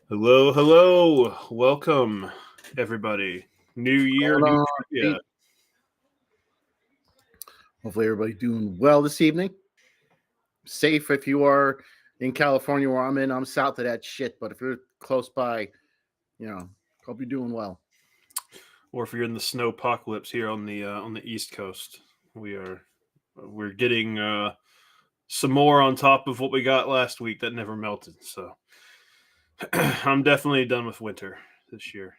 Hello, hello. Welcome, everybody. New year, Going new on, trivia. Pete? Hopefully, everybody doing well this evening. Safe if you are in California where I'm in. I'm south of that shit, but if you're close by, hope you're doing well. Or if you're in the snow apocalypse here on the East Coast, we're getting some more on top of what we got last week that never melted. So I'm definitely done with winter this year.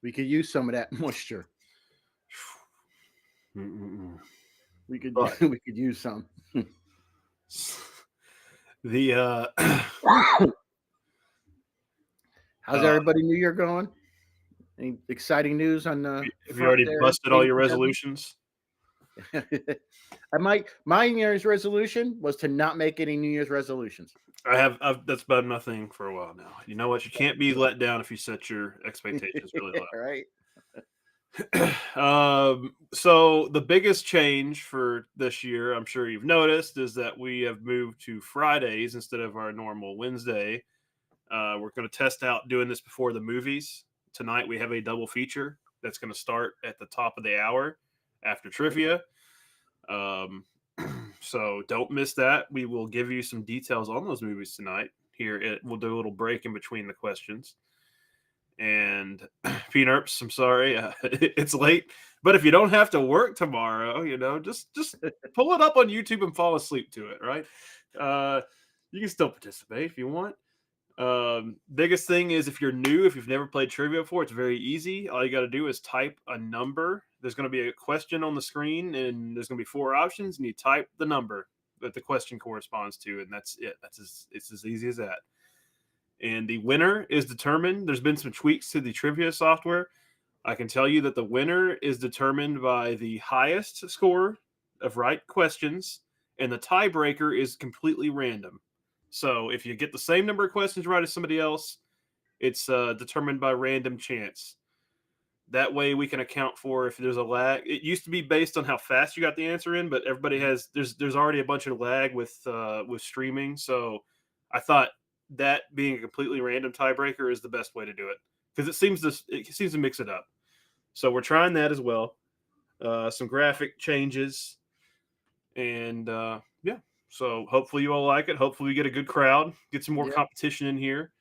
We could use some of that moisture. Mm-mm-mm. We could But we could use some. the How's uh, everybody New Year going? Any exciting news on the have you front already there, busted all ladies your and gentlemen? resolutions? My New Year's resolution was to not make any New Year's resolutions. I've that's been nothing for a while now. You know what? You can't be let down if you set your expectations really low. Right? So the biggest change for this year, I'm sure you've noticed, is that we have moved to Fridays instead of our normal Wednesday. We're going to test out doing this before the movies. Tonight we have a double feature that's going to start at the top of the hour after trivia. Um, so don't miss that. We will give you some details on those movies tonight. We'll do a little break in between the questions. And Peanuts, I'm sorry, it's late. But if you don't have to work tomorrow, just pull it up on YouTube and fall asleep to it. Right? You can still participate if you want. Biggest thing is if you're new, if you've never played trivia before, it's very easy. All you got to do is type a number. There's going to be a question on the screen, and there's going to be four options, and you type the number that the question corresponds to, and that's it. It's as easy as that. And the winner is determined. There's been some tweaks to the trivia software. I can tell you that the winner is determined by the highest score of right questions, and the tiebreaker is completely random. So if you get the same number of questions right as somebody else, it's determined by random chance. That way we can account for if there's a lag. It used to be based on how fast you got the answer in, but everybody has there's already a bunch of lag with streaming. So I thought that being a completely random tiebreaker is the best way to do it because it seems to mix it up. So we're trying that as well. Some graphic changes, and yeah. So hopefully you all like it. Hopefully we get a good crowd, get some more Yeah. competition in here,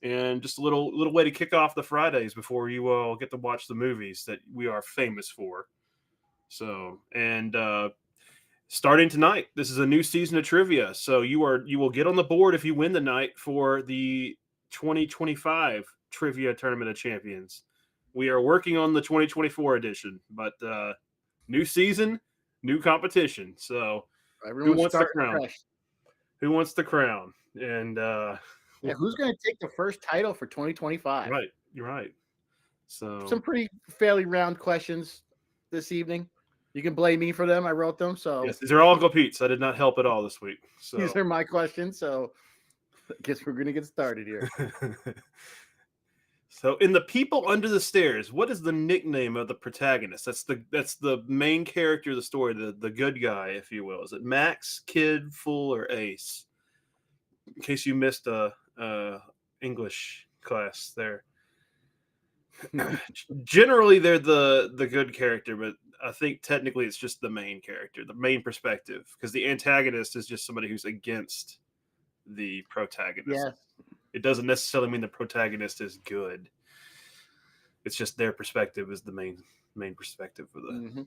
and just a little way to kick off the Fridays before you all get to watch the movies that we are famous for. So and starting tonight, this is a new season of trivia. So you will get on the board if you win the night for the 2025 Trivia Tournament of Champions. We are working on the 2024 edition, but new season, new competition. So who Everyone's wants the starting crown? fresh. Who wants the crown? And Yeah, who's going to take the first title for 2025? right, you're right. So Some pretty fairly round questions this evening. You can blame me for them. I wrote them, so yes, these are all go Pete's. I did not help at all this week. these So are my questions. So I guess we're going to get started here. so in the People Under the Stairs, what is the nickname of the protagonist? That's the main character of the story, the good guy, if you will. Is it Max, Kid, Fool, or Ace? In case you missed a English class there. Generally they're the good character, but I think technically it's just the main character, the main perspective, because the antagonist is just somebody who's against the protagonist. Yes. It doesn't necessarily mean the protagonist is good. It's just their perspective is the main perspective for the Mm-hmm.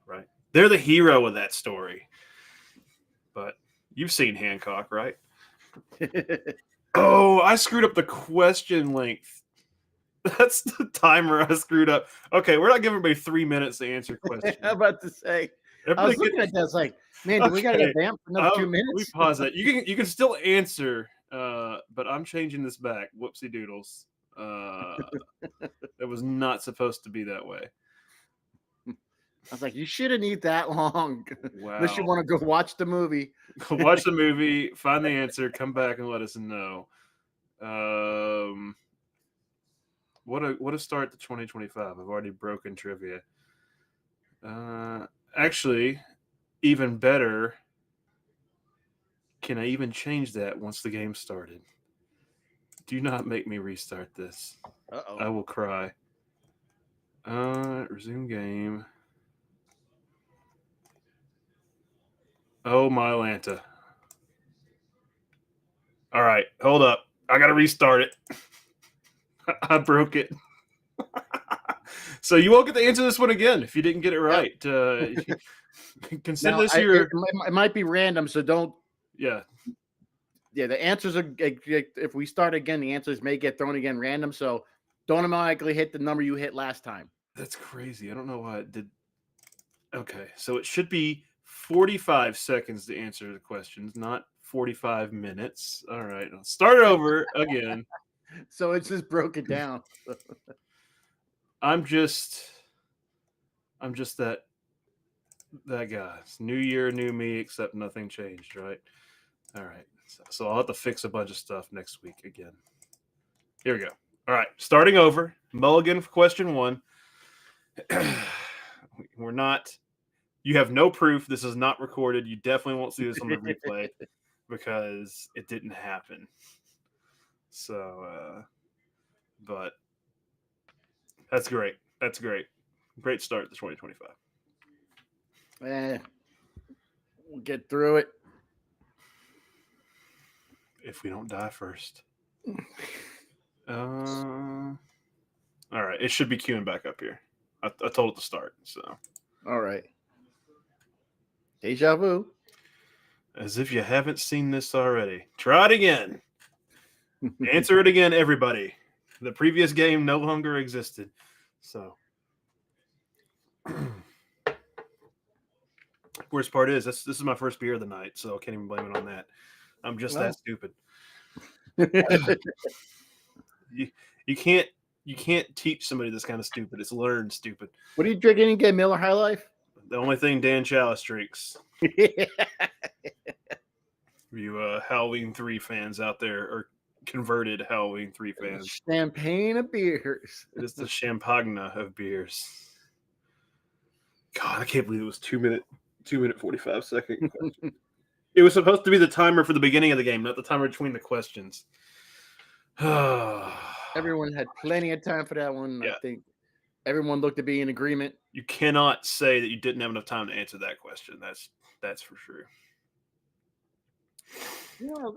right. They're the hero of that story. But you've seen Hancock, right? Oh, I screwed up the question length. That's the timer I screwed up. Okay, we're not giving everybody 3 minutes to answer questions. I'm about to say. I Everybody was looking at that. I was like, man, do we got to okay. get damn for another 2 Let me minutes? pause that. You can still answer, but I'm changing this back. Whoopsie doodles. It was not supposed to be that way. I was like, you shouldn't need that long unless you Wow. want to go watch the movie. Watch the movie, find the answer, come back and let us know. What a start to 2025. I've already broken trivia. Actually, even better. Can I even change that once the game started? Do not make me restart this. I Uh-oh. will cry. Resume game. Oh, my Lanta. All right, hold up. I got to restart it. I broke it. So you won't get to answer this one again if you didn't get it right. Consider Now, this your... it might be random, so don't. Yeah. Yeah, the answers are. If we start again, the answers may get thrown again random. So don't automatically hit the number you hit last time. That's crazy. I don't know why it did. Okay, so it should be 45 seconds to answer the questions, not 45 minutes. All right, I'll start it over again. So it's just broken down. I'm just that guy. It's new year, new me, except nothing changed, right? All right. So I'll have to fix a bunch of stuff next week again. Here we go. All right, starting over. Mulligan for question 1. We're not... You have no proof. This is not recorded. You definitely won't see this on the replay because it didn't happen. So, but that's great. That's great. Great start to 2025. We'll get through it. If we don't die first. All right. It should be queuing back up here. I told it to start. So. All right. Deja vu. As if you haven't seen this already. Try it again. Answer it again, everybody. The previous game no longer existed. So. Worst part is this is my first beer of the night, so I can't even blame it on that. I'm just that stupid. You can't teach somebody this kind of stupid. It's learned stupid. What are you drinking again, Miller High Life? The only thing Dan Chalice drinks. You Halloween 3 fans out there, or converted Halloween 3 fans. Champagne of beers. It is the champagne of beers. God, I can't believe it was 2 minute 45 second question. It was supposed to be the timer for the beginning of the game, not the timer between the questions. Everyone had plenty of time for that one. Yeah. I think everyone looked to be in agreement. You cannot say that you didn't have enough time to answer that question. That's for sure. You know,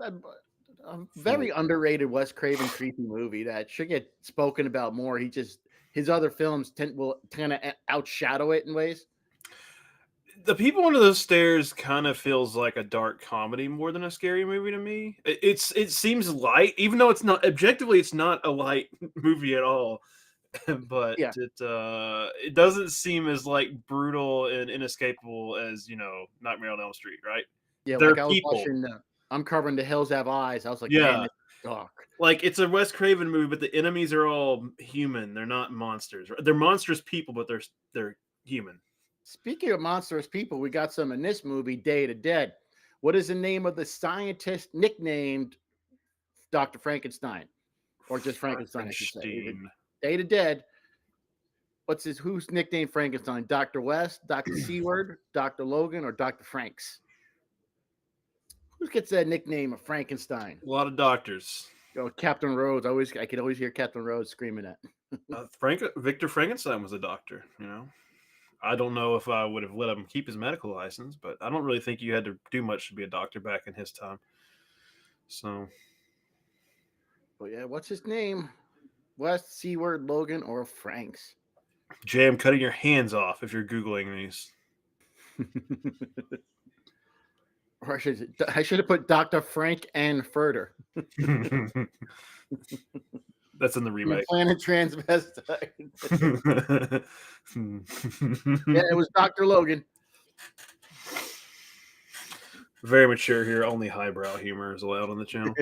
a very underrated Wes Craven creepy movie that should get spoken about more. His other films will kind of outshadow it in ways. The People Under the Stairs kind of feels like a dark comedy more than a scary movie to me. It seems light, even though it's not objectively, it's not a light movie at all. But Yeah. it doesn't seem as like brutal and inescapable as Nightmare on Elm Street, right? Yeah, They're like I was people. watching I'm Covering the Hills Have Eyes. I was like, Yeah. man, it's dark. Like it's a Wes Craven movie, but the enemies are all human. They're not monsters. They're monstrous people, but they're human. Speaking of monstrous people, we got some in this movie, Day of the Dead. What is the name of the scientist nicknamed Dr. Frankenstein? Or just Frankenstein, I should say. Day of the Dead. Who's nicknamed Frankenstein? Dr. West, Dr. Seward, Dr. Logan, or Dr. Franks? Who gets that nickname of Frankenstein? A lot of doctors. Captain Rhodes. I could always hear Captain Rhodes screaming at. Victor Frankenstein was a doctor, I don't know if I would have let him keep his medical license, but I don't really think you had to do much to be a doctor back in his time. So. But yeah, what's his name? West, Seward, Logan, or Franks? Jay, I'm cutting your hands off if you're Googling these. Or I should have put Dr. Frank and Furter. That's in the remake. Planet Transvestite. Yeah, it was Dr. Logan. Very mature here. Only highbrow humor is allowed on the channel.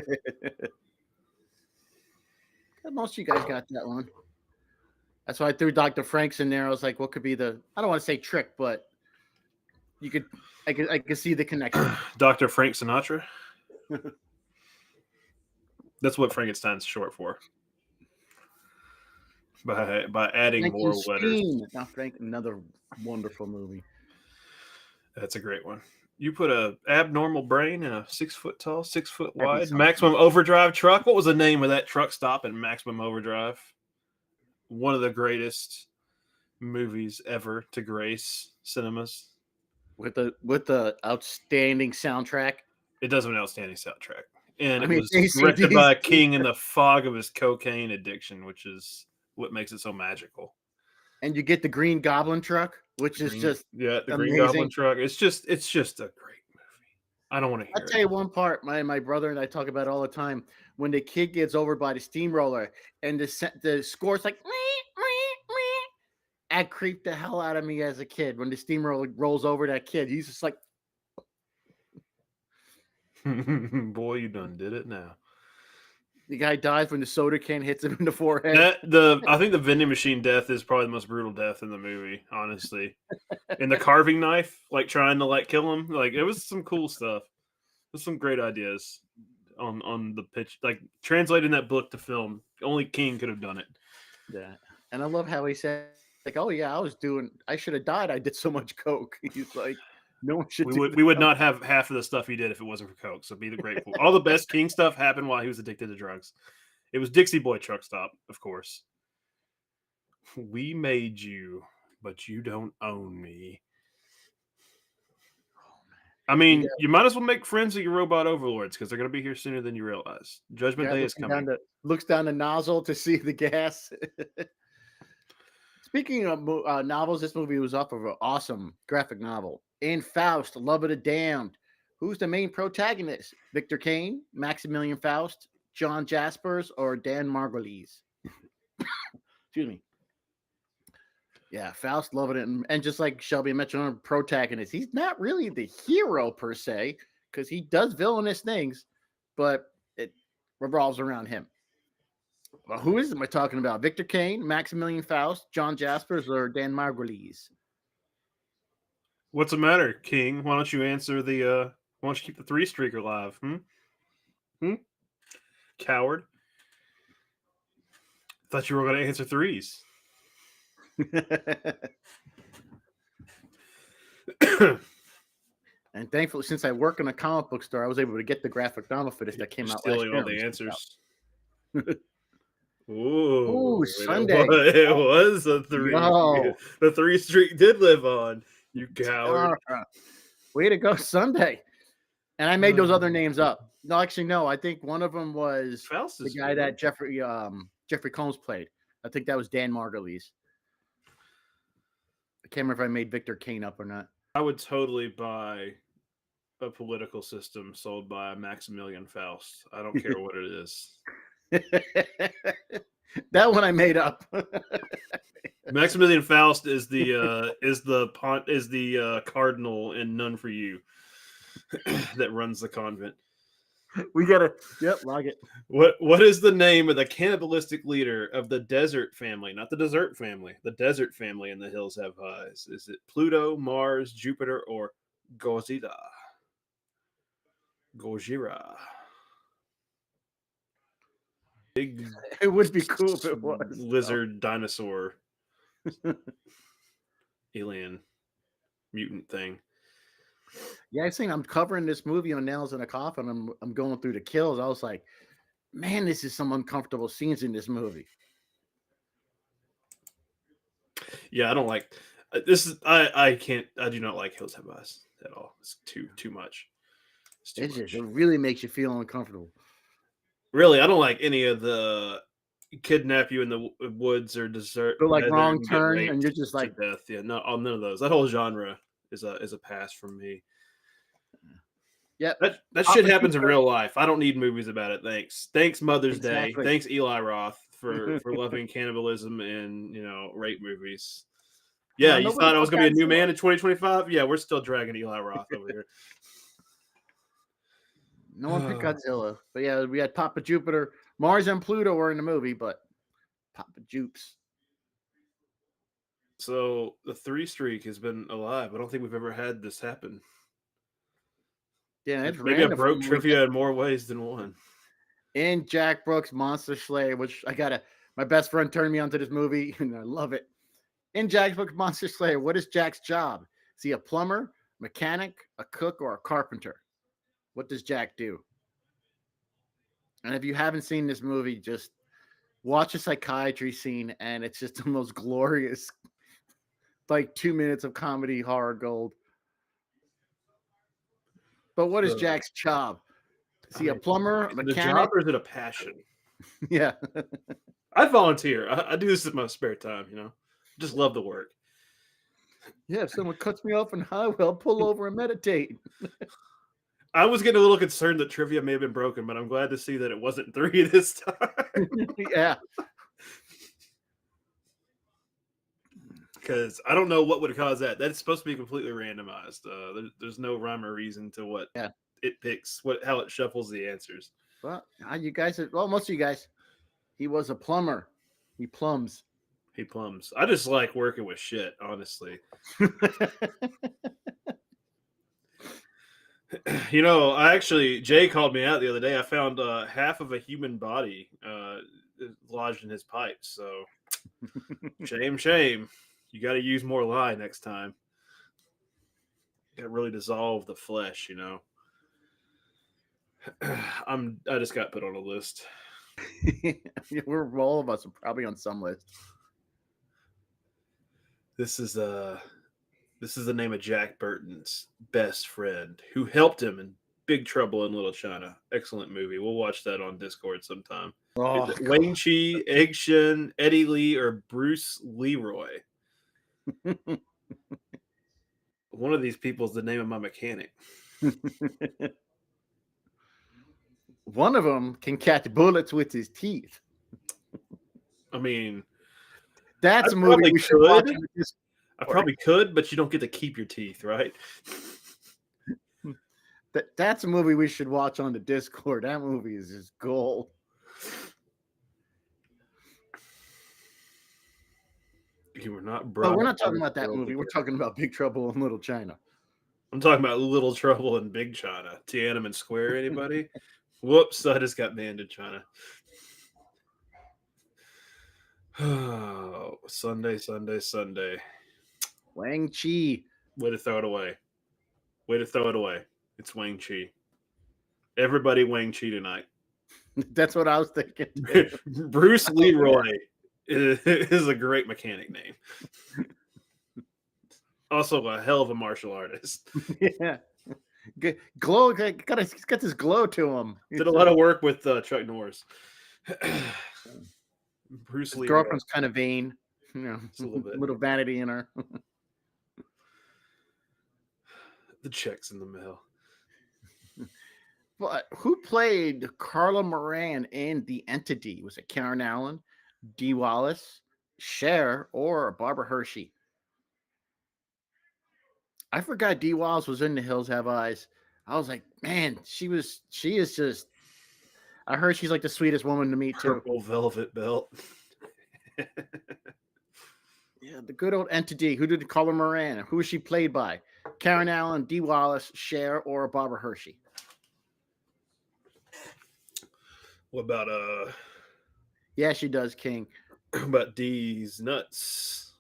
Most of you guys got that one. That's why I threw Dr. Franks in there. I was like, what could be I don't want to say trick, but I could see the connection. Dr. Frank Sinatra? That's what Frankenstein's short for. By adding more letters. Now, Frank, another wonderful movie. That's a great one. You put a abnormal brain in a 6 foot tall, 6 foot That'd be wide something. maximum overdrive truck. What was the name of that truck stop in Maximum Overdrive? One of the greatest movies ever to grace cinemas. With the outstanding soundtrack. It does have an outstanding soundtrack, and I it mean, was directed by a AC/DC. king in the fog of his cocaine addiction, which is what makes it so magical. And you get the Green Goblin truck, which is just The Green Goblin amazing. truck. It's just a great movie. I don't want to I'll hear tell it. you one part. My brother and I talk about it all the time. When the kid gets over by the steamroller and the score's like, that creeped the hell out of me as a kid. When the steamroller rolls over that kid, he's just like, Boy, you done did it now. the guy dies when the soda can hits him in the forehead. I think the vending machine death is probably the most brutal death in the movie, honestly. And the carving knife, like trying to like kill him, like it was some cool stuff. There's some great ideas on the pitch, like translating that book to film. Only King could have done it. Yeah. And I love how he said, like, oh yeah, I should have died. I did so much coke. He's like, no one should We would not have half of the stuff he did if it wasn't for coke. So be the grateful. All the best King stuff happened while he was addicted to drugs. It was Dixie Boy Truck Stop, of course. We made you, but you don't own me. I mean, you might as well make friends with your robot overlords because they're going to be here sooner than you realize. Judgment Day is coming. Looks down the nozzle to see the gas. Speaking of novels, this movie was off of an awesome graphic novel. In Faust, Love of the Damned. Who's the main protagonist? Victor Kane, Maximilian Faust, John Jaspers, or Dan Margulies? Excuse me. Yeah, Faust, loving it. And just like Shelby mentioned, protagonist, he's not really the hero per se, because he does villainous things, but it revolves around him. Well, who am I talking about? Victor Kane, Maximilian Faust, John Jaspers, or Dan Margulies? What's the matter, King? Why don't you answer the why don't you keep the 3 streak alive? Coward. Thought you were gonna answer 3s. And thankfully, since I work in a comic book store, I was able to get the graphic novel for this that came out last year. All the answers. Ooh, Sunday. It was a 3. No. The 3 streak did live on. You coward. Way to go, Sunday. And I made those other names up. No, actually, no. I think one of them was the guy that Jeffrey Combs played. I think that was Dan Margulies. I can't remember if I made Victor Kane up or not. I would totally buy a political system sold by Maximilian Faust. I don't care what it is. That one I made up. Maximilian Faust is the cardinal in None for You that runs the convent. We gotta log it. What is the name of the cannibalistic leader of the desert family? Not the dessert family. The desert family in The Hills Have Eyes. Is it Pluto, Mars, Jupiter, or Gojira? Big. It would be cool if it was lizard dinosaur alien mutant thing. Yeah, I'm covering this movie on Nails in a Coffin. I'm going through the kills. I was like, man, this is some uncomfortable scenes in this movie. Yeah, I don't like this. I do not like Hills Have Eyes at all. It's too much. It really makes you feel uncomfortable. Really, I don't like any of the kidnap you in the woods or desert. But like Wrong Turn, and you're just like death. Yeah, none of those. That whole genre is a pass from me. Yeah, that shit happens in real life. I don't need movies about it. Thanks Mother's Day. Thanks Eli Roth for loving cannibalism and rape movies. Yeah, you thought I was gonna be a new man in 2025? Yeah, we're still dragging Eli Roth over here. No one picked Godzilla, but yeah, we had Papa Jupiter, Mars, and Pluto were in the movie, but Papa Jupes. So the 3 streak has been alive. I don't think we've ever had this happen. Yeah, it's maybe I broke trivia in more ways than one. In Jack Brooks' Monster Slayer, which my best friend turned me onto this movie, and I love it. In Jack Brooks' Monster Slayer, what is Jack's job? Is he a plumber, mechanic, a cook, or a carpenter? What does Jack do? And if you haven't seen this movie, just watch a psychiatry scene, and it's just the most glorious, like 2 minutes of comedy horror gold. But what is Jack's job? Is he a plumber, a is it a job mechanic? or is it a passion? Yeah. I volunteer. I do this in my spare time, Just love the work. Yeah, if someone cuts me off in highway, I'll pull over and meditate. I was getting a little concerned that trivia may have been broken, but I'm glad to see that it wasn't 3 this time. Yeah. Because I don't know what would cause that. That's supposed to be completely randomized. There's no rhyme or reason to what it picks, how it shuffles the answers. Well, you guys, most of you guys, he was a plumber. He plums. He plums. I just like working with shit, honestly. Jay called me out the other day. I found half of a human body lodged in his pipes. So shame. You got to use more lye next time. Got to really dissolve the flesh, I just got put on a list. We're all of us are probably on some list. This is the name of Jack Burton's best friend who helped him in Big Trouble in Little China. Excellent movie. We'll watch that on Discord sometime. Oh, Wang Chi, Egg Shen, Eddie Lee, or Bruce Leroy? One of these people is the name of my mechanic. One of them can catch bullets with his teeth. I mean, that's a movie we should watch. I probably could, but you don't get to keep your teeth, right? That's a movie we should watch on the Discord. That movie is just gold. You were not brought. We're not talking about that movie. We're talking about Big Trouble in Little China. I'm talking about Little Trouble in Big China. Tiananmen Square, anybody? Whoops, I just got banned in China. Oh, Sunday. Wang Chi. Way to throw it away. It's Wang Chi. Everybody Wang Chi tonight. That's what I was thinking. Bruce Leroy is a great mechanic name. Also a hell of a martial artist. Yeah. Glow. He's got this glow to him. Did a lot of work with Chuck Norris. Bruce Leroy. Girlfriend's kind of vain. Just a little bit. Little vanity in her. The check's in the mail. But who played Carla Moran in The Entity? Was it Karen Allen, Dee Wallace, Cher, or Barbara Hershey? I forgot Dee Wallace was in The Hills Have Eyes. I was like, man, she is just. I heard she's like the sweetest woman to meet too. Purple velvet belt. Yeah, the good old Entity. Who did Carla Moran? Who was she played by? Karen Allen, Dee Wallace, Cher, or Barbara Hershey? What about Yeah, she does, King. What about Dee's nuts?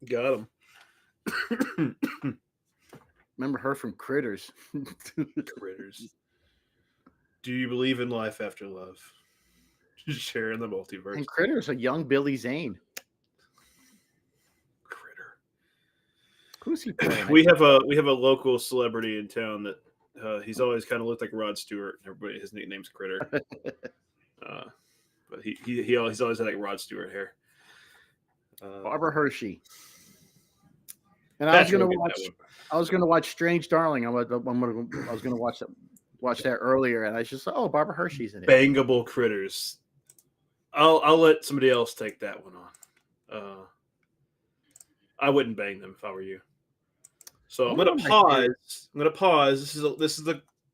Got him. Remember her from Critters. Critters. Do you believe in life after love? Sharing the multiverse. And Critters, a young Billy Zane. Critter. Who's he playing? We have a local celebrity in town that he's always kind of looked like Rod Stewart. Everybody, his nickname's Critter. But he's always had like Rod Stewart hair. Barbara Hershey. And I was gonna watch Strange Darling. I was gonna watch that earlier, and I just thought, oh, Barbara Hershey's in it. Bangable Critters. I'll let somebody else take that one on. I wouldn't bang them if I were you. So I'm gonna pause. This is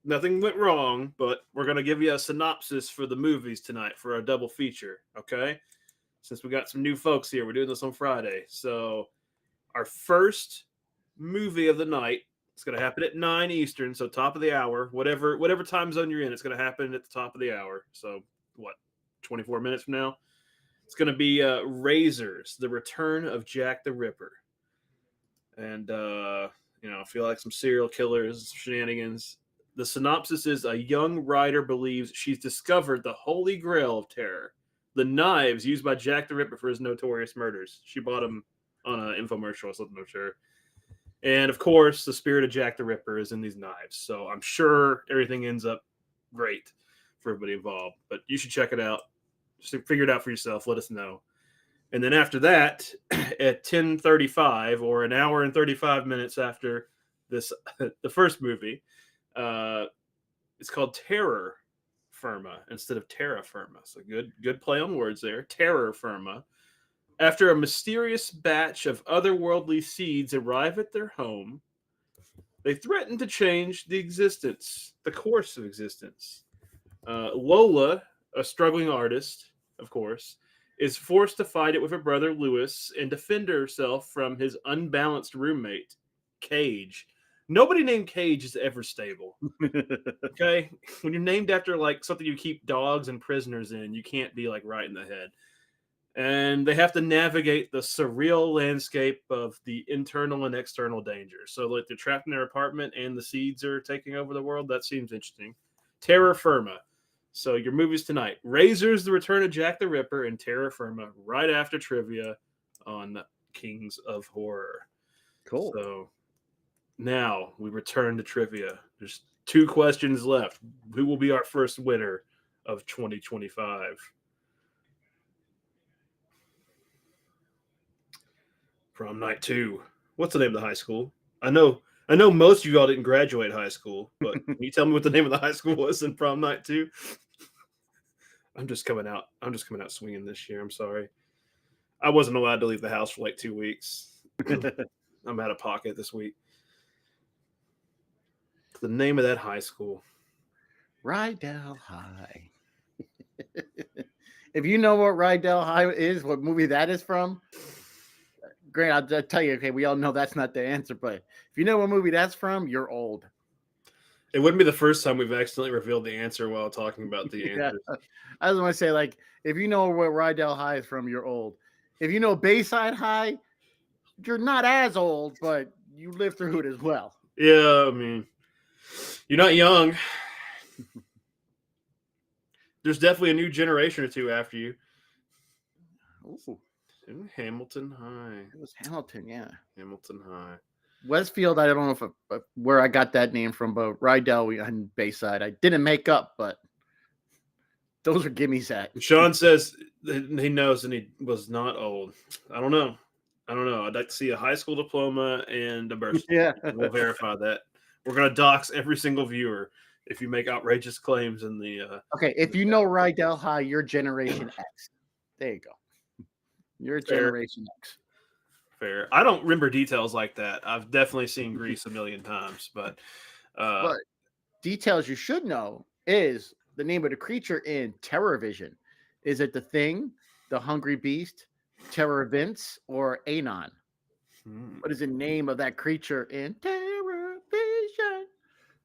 nothing went wrong, but we're gonna give you a synopsis for the movies tonight for our double feature. Okay, since we got some new folks here, we're doing this on Friday. So our first movie of the night. It's going to happen at 9 Eastern, so top of the hour. Whatever time zone you're in, it's going to happen at the top of the hour. So, 24 minutes from now? It's going to be Razors, The Return of Jack the Ripper. And I feel like some serial killers shenanigans. The synopsis is a young writer believes she's discovered the holy grail of terror, the knives used by Jack the Ripper for his notorious murders. She bought them on an infomercial or something, I'm sure. And of course, the spirit of Jack the Ripper is in these knives. So I'm sure everything ends up great for everybody involved. But you should check it out. Just figure it out for yourself. Let us know. And then after that, at 10:35 or an hour and 35 minutes after this, the first movie, it's called Terror Firma instead of Terra Firma. So good play on words there. Terror Firma. After a mysterious batch of otherworldly seeds arrive at their home, they threaten to change the course of existence. Lola, a struggling artist, of course, is forced to fight it with her brother Lewis and defend herself from his unbalanced roommate, Cage. Nobody named Cage is ever stable. Okay? When you're named after like something you keep dogs and prisoners in, you can't be like right in the head. And they have to navigate the surreal landscape of the internal and external dangers. So like they're trapped in their apartment and the seeds are taking over the world. That seems interesting. Terra Firma. So your movies tonight: Razors, The Return of Jack the Ripper, and Terra Firma. Right after trivia on Kings of Horror. Cool. So now we return to trivia. There's 2 questions left. Who will be our first winner of 2025? Prom night 2. What's the name of the high school? I know most of y'all didn't graduate high school, but can you tell me what the name of the high school was in prom night 2? I'm just coming out swinging this year. I'm sorry. I wasn't allowed to leave the house for like 2 weeks. I'm out of pocket this week. The name of that high school. Rydell High. If you know what Rydell High is, what movie that is from, great. I'll tell you. Okay, we all know that's not the answer, but if you know what movie that's from, you're old. It wouldn't be the first time we've accidentally revealed the answer while talking about the answers. I just want to say, like, if you know where Rydell High is from, you're old. If you know Bayside High, you're not as old, but you lived through it as well. Yeah, I mean, you're not young. There's definitely a new generation or two after you. Ooh. Hamilton High. It was Hamilton, yeah. Hamilton High. Westfield, I don't know if where I got that name from, but Rydell and Bayside, I didn't make up, but those are gimmies at. Sean says he knows and he was not old. I don't know. I'd like to see a high school diploma and a birth certificate. Yeah. We'll verify that. We're going to dox every single viewer if you make outrageous claims in the. Okay, if you know Rydell High, you're Generation X. There you go. You're Generation X. Fair. I don't remember details like that. I've definitely seen Grease a million times, but details you should know is the name of the creature in Terror Vision. Is it the Thing, the Hungry Beast, Terror Vince, or Anon? What is the name of that creature in Terror Vision?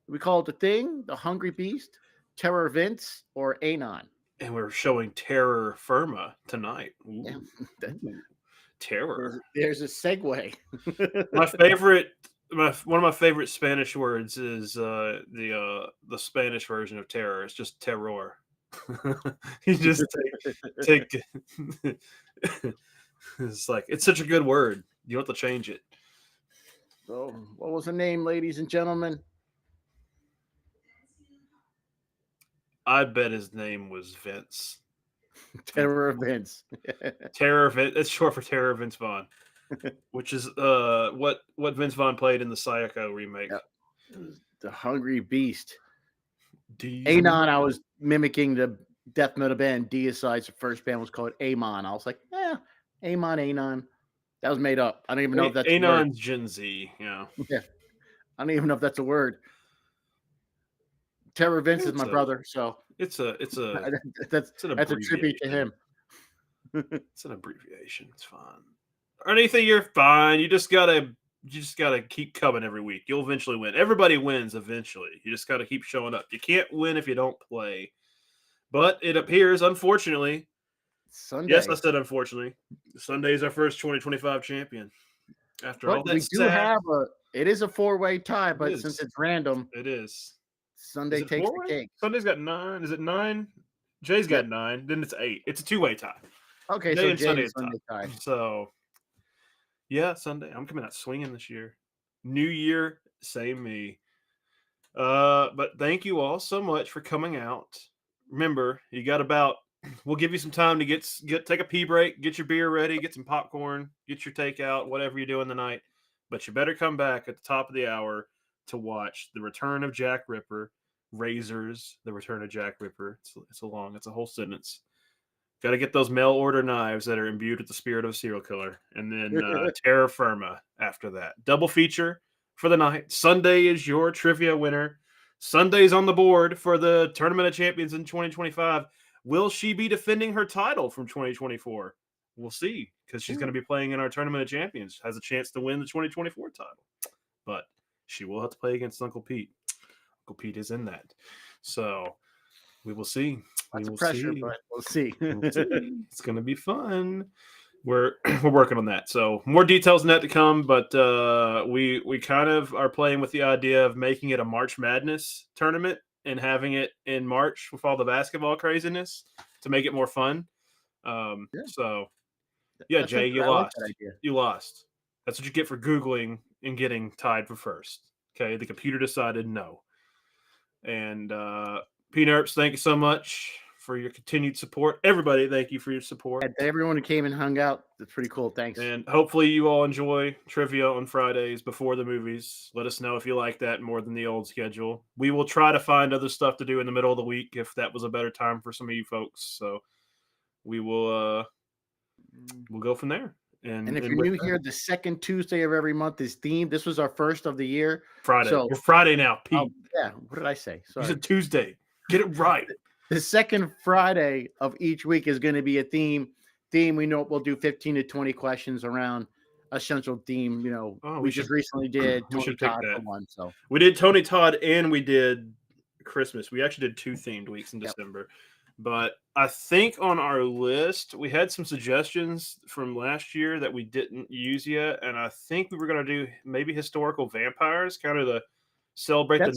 We call it the Thing, the Hungry Beast, Terror Vince, or Anon? And we're showing Terror Firma tonight. Ooh. Yeah. Terror. There's a segue. One of my favorite Spanish words is the Spanish version of terror. It's just terror. You just take it's like it's such a good word. You don't have to change it. So, what was the name, ladies and gentlemen? I bet his name was Vince. Terror Vince. Terror Vince. It's short for Terror Vince Vaughn, which is what Vince Vaughn played in the Psycho remake. Yeah. The Hungry Beast. Anon, I was mimicking the death metal band Deicide's first band was called Amon. I was like, Amon, Anon. That was made up. I don't even know if that's Anon's Gen Z. Yeah. I don't even know if that's a word. Terror Vince is my brother, so that's a tribute to him. It's an abbreviation. It's fine. Or anything, you're fine. You just gotta keep coming every week. You'll eventually win. Everybody wins eventually. You just gotta keep showing up. You can't win if you don't play. But it appears, unfortunately, Sunday. Yes, I said unfortunately. Sunday is our first 2025 champion. After all that, It is a four-way tie, It but since is. it's random, It is. Is Sunday it takes the four-way? cake. Sunday's got 9. Is it 9? Jay's Yeah. got 9. Then it's 8. It's a two-way tie. Okay, Jay so and Jade Sunday and at the top. Sunday tie. So, yeah, Sunday. I'm coming out swinging this year. New year, same me. But thank you all so much for coming out. Remember, you got about we'll give you some time to get take a pee break, get your beer ready, get some popcorn, get your takeout, whatever you're doing tonight. But you better come back at the top of the hour to watch The Return of Jack Ripper, Razors, The Return of Jack Ripper. It's a whole sentence. Got to get those mail order knives that are imbued with the spirit of a serial killer. And then Terra Firma after that. Double feature for the night. Sunday is your trivia winner. Sunday's on the board for the Tournament of Champions in 2025. Will she be defending her title from 2024? We'll see, because she's going to be playing in our Tournament of Champions. Has a chance to win the 2024 title. But she will have to play against Uncle Pete. Uncle Pete is in that. So we will see. Lots of pressure, but we'll see. We'll see. It's going to be fun. We're working on that. So more details on that to come. But we kind of are playing with the idea of making it a March Madness tournament and having it in March with all the basketball craziness to make it more fun. Yeah. So yeah, That's Jay, you I like lost. that idea. You lost. That's what you get for Googling and getting tied for first. Okay, the computer decided no. And P-Nerps, thank you so much for your continued support. Everybody, thank you for your support. And to everyone who came and hung out, that's pretty cool. Thanks. And hopefully you all enjoy trivia on Fridays before the movies. Let us know if you like that more than the old schedule. We will try to find other stuff to do in the middle of the week if that was a better time for some of you folks. So we will we'll go from there. And if you're new here, the second Tuesday of every month is themed. This was our first of the year. Friday. So we're Friday now, Pete. Yeah. What did I say? Sorry. You said Tuesday. Get it right. The second Friday of each week is going to be a theme. We know we'll do 15 to 20 questions around a central theme. You know, we just recently did Tony Todd for one. So we did Tony Todd and we did Christmas. We actually did 2 themed weeks in December. But I think on our list, we had some suggestions from last year that we didn't use yet. And I think we were going to do maybe historical vampires, kind of to celebrate the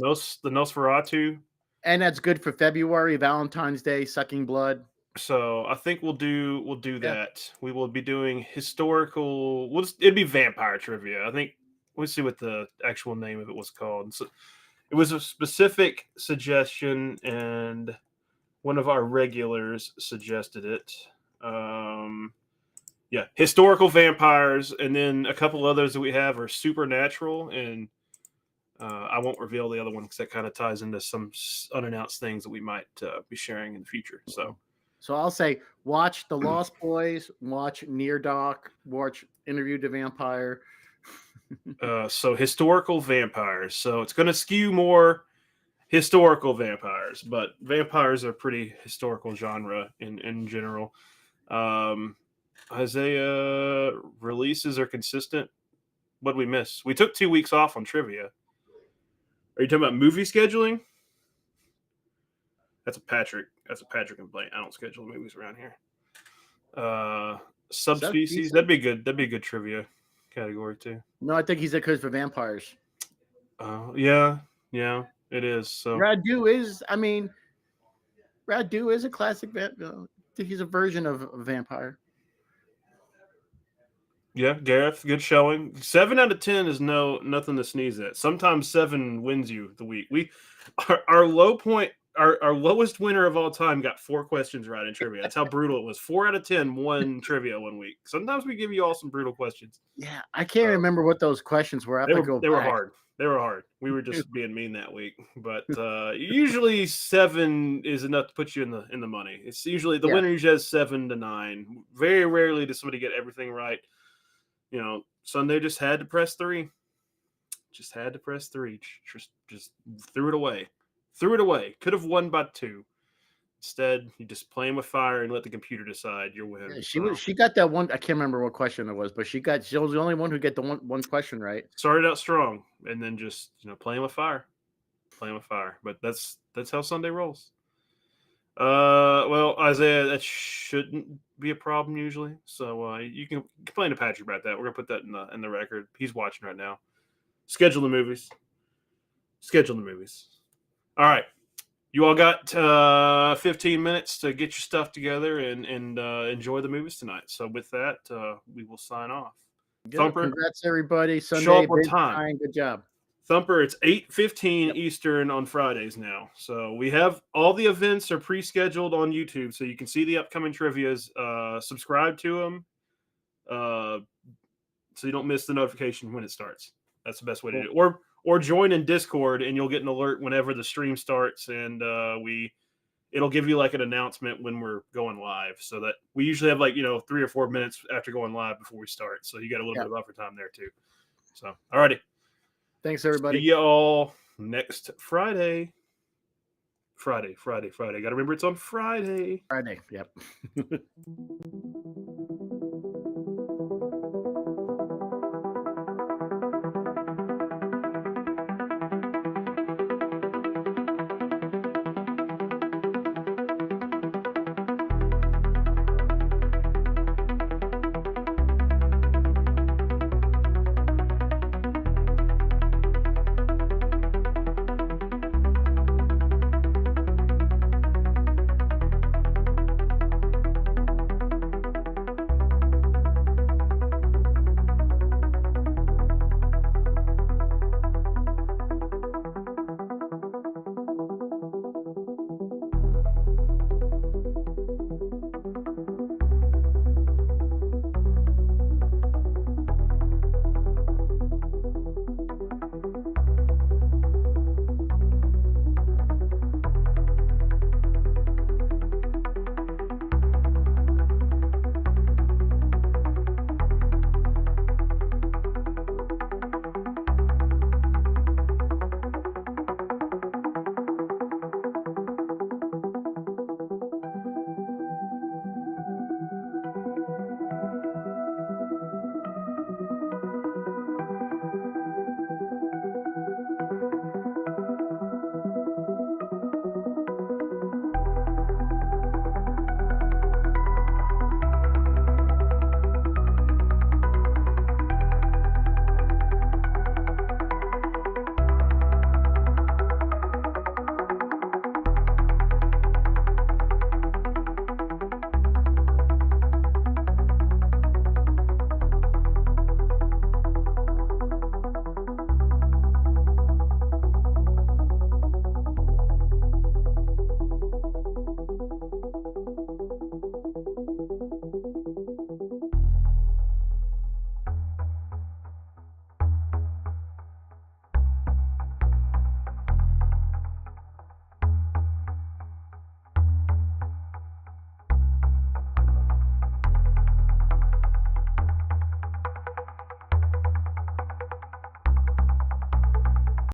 Nosferatu. And that's good for February, Valentine's Day, sucking blood. So I think we'll do that. We will be doing historical. It'd be vampire trivia. I think we'll see what the actual name of it was called. So it was a specific suggestion, and one of our regulars suggested it. Yeah, historical vampires, and then a couple others that we have are supernatural, and I won't reveal the other one because that kind of ties into some unannounced things that we might be sharing in the future. So I'll say watch The Lost Boys, watch Near Doc, watch Interview the Vampire. So historical vampires. So it's going to skew more historical vampires, but vampires are pretty historical genre in general. Isaiah releases are consistent. What did we miss? We took 2 weeks off on trivia. Are you talking about movie scheduling? That's a Patrick complaint. I don't schedule movies around here. Subspecies. That'd be good. That'd be a good trivia category too. No, I think he's a cause for vampires. Yeah, it is. So Radu is a classic he's a version of a vampire. Yeah, Gareth, good showing. 7 out of 10 is nothing to sneeze at. Sometimes 7 wins you the week. Our low point, our lowest winner of all time got 4 questions right in trivia. That's how brutal it was. 4 out of 10 won trivia one week. Sometimes we give you all some brutal questions. Yeah, I can't remember what those questions were. They were hard. They were hard. We were just being mean that week. But usually 7 is enough to put you in the money. It's usually the winner usually has 7 to 9. Very rarely does somebody get everything right. You know, Sunday just had to press 3. Just had to press 3. Just threw it away. Could have won by 2. Instead, you just playing with fire and let the computer decide your win. Yeah, she got that one. I can't remember what question it was, but she was the only one who got the one question right. Started out strong and then just playing with fire. But that's how Sunday rolls. Well, Isaiah, that shouldn't be a problem usually. So you can complain to Patrick about that. We're gonna put that in the record. He's watching right now. Schedule the movies. Schedule the movies. All right. You all got 15 minutes to get your stuff together and enjoy the movies tonight. So with that, we will sign off. Good. Thumper, Congrats, everybody. show Sunday, up on big time. time. Good job. Thumper, it's 8:15 Eastern on Fridays now. So we have all the events are pre-scheduled on YouTube, so you can see the upcoming trivias. Subscribe to them, so you don't miss the notification when it starts. That's the best way to do it. Or join in Discord, and you'll get an alert whenever the stream starts, and it'll give you like an announcement when we're going live. So that we usually have 3 or 4 minutes after going live before we start. So you got a little bit of buffer time there too. So alrighty. Thanks, everybody. See you all next Friday. Friday. Got to remember it's on Friday. Friday. Yep.